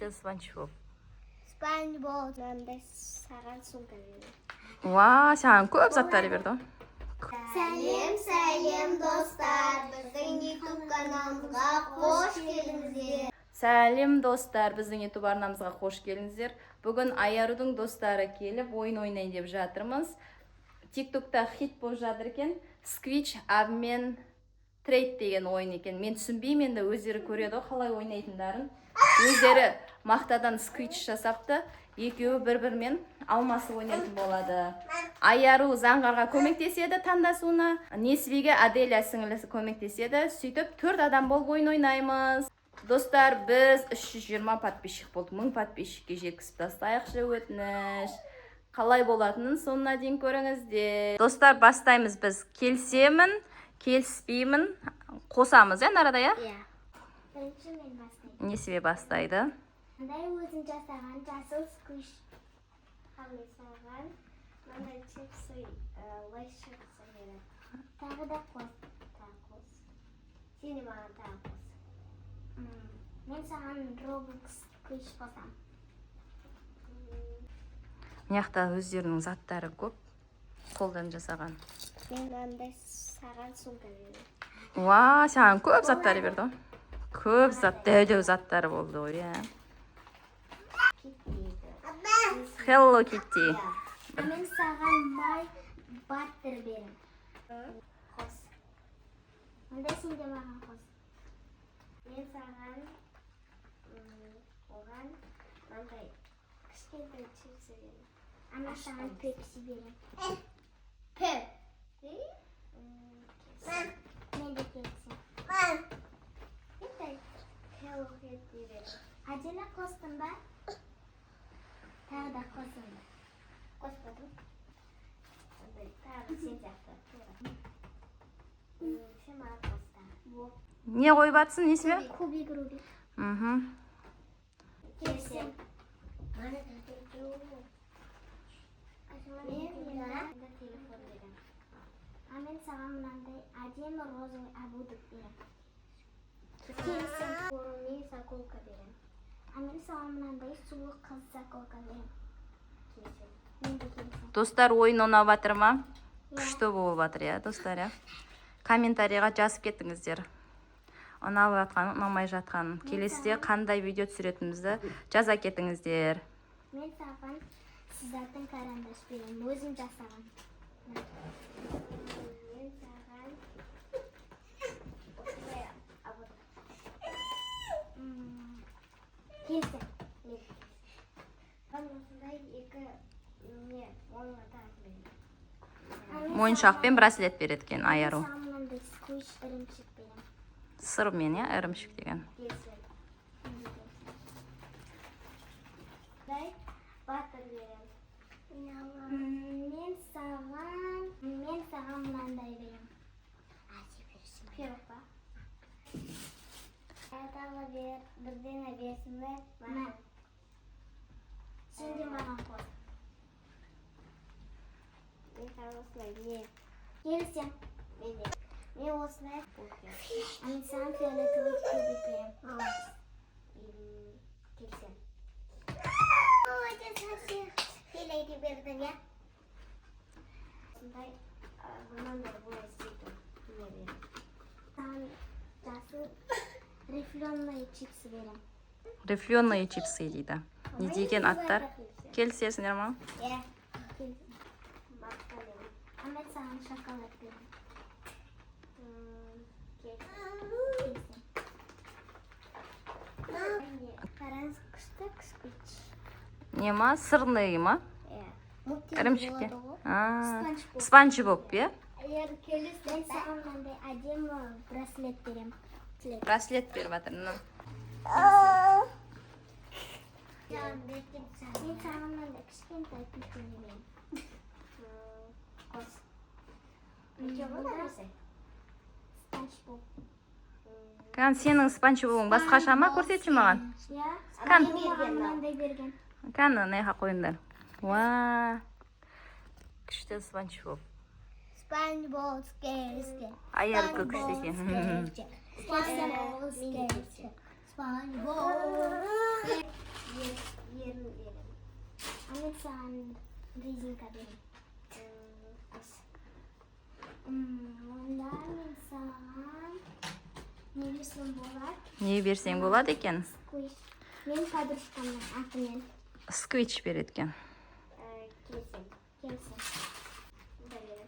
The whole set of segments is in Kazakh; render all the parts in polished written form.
күшті Спанч Боб. Спанч Боб. Мындай саған сумка берді. Ва, саған көп заттар берді. Сәлем достар, біздің YouTube каналымызға қош келдіңіздер. Сәлем достар, біздің YouTube арнамызға қош келдіңіздер. Бүгін Аярудың достары келіп, ойын ойнайын деп жатырмыз. TikTokта хит болып жатыр екен. Squeech обмен трейд деген ойын екен. Мен түсінбеймін, енді өздері көреді қалай ойнайтындарын. Өздері мақтадан Squeech жасапты. Екеуі бір-бірімен алмасып ойнайтын болады. Аяру Заңғарға көмектеседі таңдасуына. Несібеге Аделя сіңілісі көмектеседі. Сөйтіп 4 адам болып ойын ойнаймыз. Достар, біз 320 подписчик болды. 1000 подписчикке жеткізіп тастайықшы өтініш. Қалай болатынын соңына дейін көріңіздер. Достар, бастаймыз біз. Келісемін, келіспеймін, қосамыз, арада, Иә. Бірінші мен бастаймын. Несібе бастайды. Мындай өзің жасаған жасыл Squeech жасаған. Мындай чипсы, лайс чипсы береді. Тағы да қос. Сені маған тағы қос. Мен саған Roblox Squeech қосам. Мыняқта өздерінің заттары көп, қолдан жасаған. Мен мындай саған сумка берді. Ва, саған көп заттары берді. Көп зат, дәу заттары болды ғой, Hello Kitty. Мен саған май баттер берем. Қос. Мындай сен де маған қос. Мен саған оған мындай кішкентай чипсы берем. Ана саған пепси берем. Пеп. Мен де келсем. Hello Kitty берем. Аделя қостың ба? Тағы да қосым ба? Қоспадым. Тағы сен сияқты. Сен маған қоста. Не қойып атсың, несібе? Кубик Рубик. Келсем. Мен телефон берем. Мен саған мынандай әдемі розовый абудық берем. Келсем. Мен заколка берем. Мен саған мынандай сұлу қыз заколка берем. Келсем. Мен де келсем. Достар, ойын ұнап жатыр ма? Күшті болып жатыр, достар, комментарийға жазып кеттіңіздер. Ұнап жатқан, ұнамай жатқан. Келесіде қандай видео түсіретінімізді жаза кеттіңіздер. Мен саған сіздердің карандаш берем, өзім жасаған. Мен саған осындай абудық. Келсем. Осындай екі ойынға тағы берем. Мойыншақ пен браслет береді екен Аяру. Мен саған мынандай Squeech ірімшік берем. Сырмен, ірімшік деген. Келсем. Дай баттер берем. Мен саған мынандай берем. Пирог ба? Тағы бірдеңе берсін бе? Сен де маған қос. Мен саған осылай не? Келсем. Мен осылай. Мен саған фиолетовый кубик берем. Келсем. Филейді бердің, Осындай мынандай бұлай істейтін. Саған жасыл рифленый чипсы берем. Рифленые чипсы дейді. Не деген аттар? Келісесіңдер ма? Келсем. Мен саған шоколад берем. Келсем. Қараңыз күшті Squeech. Не ма? Сырный ма? Ірімшікте. Спанч Боб, Егер келесің, мен саған мынандай әдемі браслет берем. Браслет беріп жатыр. Мен саған мынандай кішкентай печенье берем. Қос. Спанч Боб. Сенің Спанч Бобың басқаша ма? Көрсетші маған. Мынандай берген. Неға қойындар. Ва, күшті Спанч Боб. Спанч Боб скеріске. Аяру күшті екен. Спанч Боб скеріске. Спанч Боб. Amin sağan rezинка берем. Onda men sağan ne берсем болот? Не берсең болады екен? Squish. Men подружкамның атымен Сквич береді екен. келсем. Берем.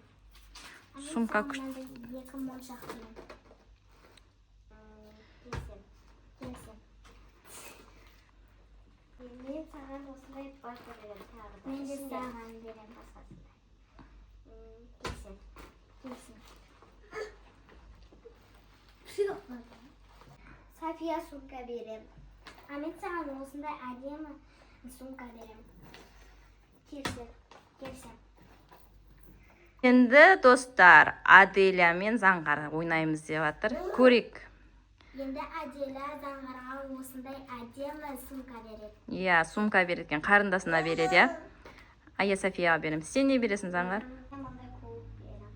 Сумка мынандай 2 моншақпен. Келсем. Мен саған осындай бата берем тағы. Мен де саған берем басқасында. Келсем. Safiya sumka berem. Amin sаған осындай әдемі sumka берем. Келсем. Енді достар, Аделя мен Заңғар ойнаймыз деп жатыр. Көрейік. Енді Аделя Заңғарға осындай әдемі sumka береді. Иә, сумка береді екен, қарындасына береді, иә. Ая Софияға береміз. Сен не бересің, Заңғар? Мындай қол берем.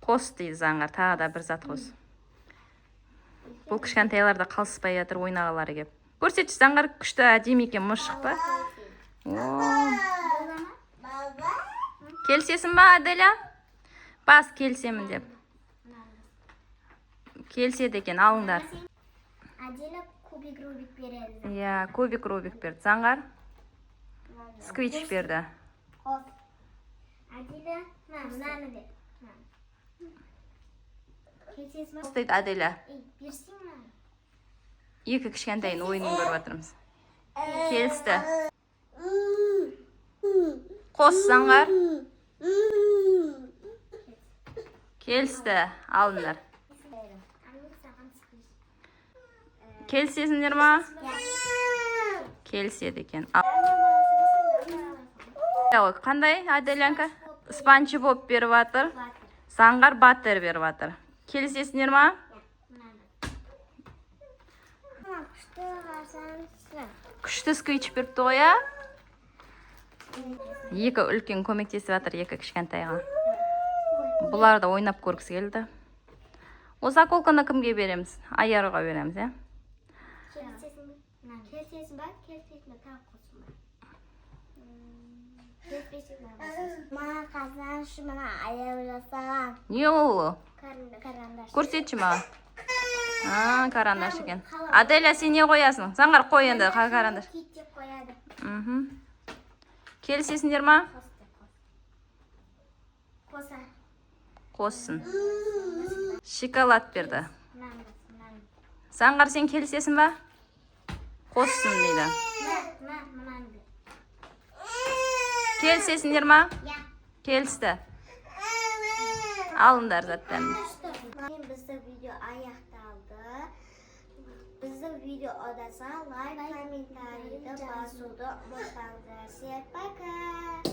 Қос дейді Заңғар, тағы да бір зат қос. Бұл кішкентайларда қалыспай жатыр ойнағылары кеп. Көрсетші, Заңғар күшті әдемі екен, мұшық па? Келсесің ба, Аделя? Бас келсемін деп. Келседі екен, алыңдар. Аделя кубик Рубик береді. Иә, кубик Рубик берді. Заңғар сквич берді. Аделя, мынаны бер. Келсесің ба? Дейді Аделя. Берсең мынаны. Екі кішкентайын ойынын көріп жатырмыз. Келісті. Қос, Заңғар. Келісті, алыңдар. Келісесіңдер ма? Келіседі екен. Қандай, Аделянка? Спанчи Боб беріп жатыр. Заңғар Баттер беріп жатыр. Келісесіңдер ма? Күшті сквич беріпті ғой, иә? Екі үлкен көмектесіп жатыр, екі кішкентайға. Бұлар да ойнап көргісі келді. Осы заколканы кімге береміз? Аяруға береміз, иә? Келсесің ба? Келсесің ба? Тағы қосың ба? Келсесің ба? Маған қазаншы, мына аяу жасаған. Не ол? Карандаш. Көрсетші ма? Карандаш екен. Аделя, сен не қоясың? Заңғар қой енді, карандаш. Киттеп қояды. Келісесіңдер ма? Қоса. Қоссын. Шоколад берді. Мынаны. Заңғар, сен келісесің ба? Қоссын дейді. Мынаны. Келісесіңдер ма? Я. Келісті. Алыңдар заттарын. Бізді видео аяқталды. Бізді видео ұнаса лайк, комментарийді басуды ұмытпаңыздар. Пока.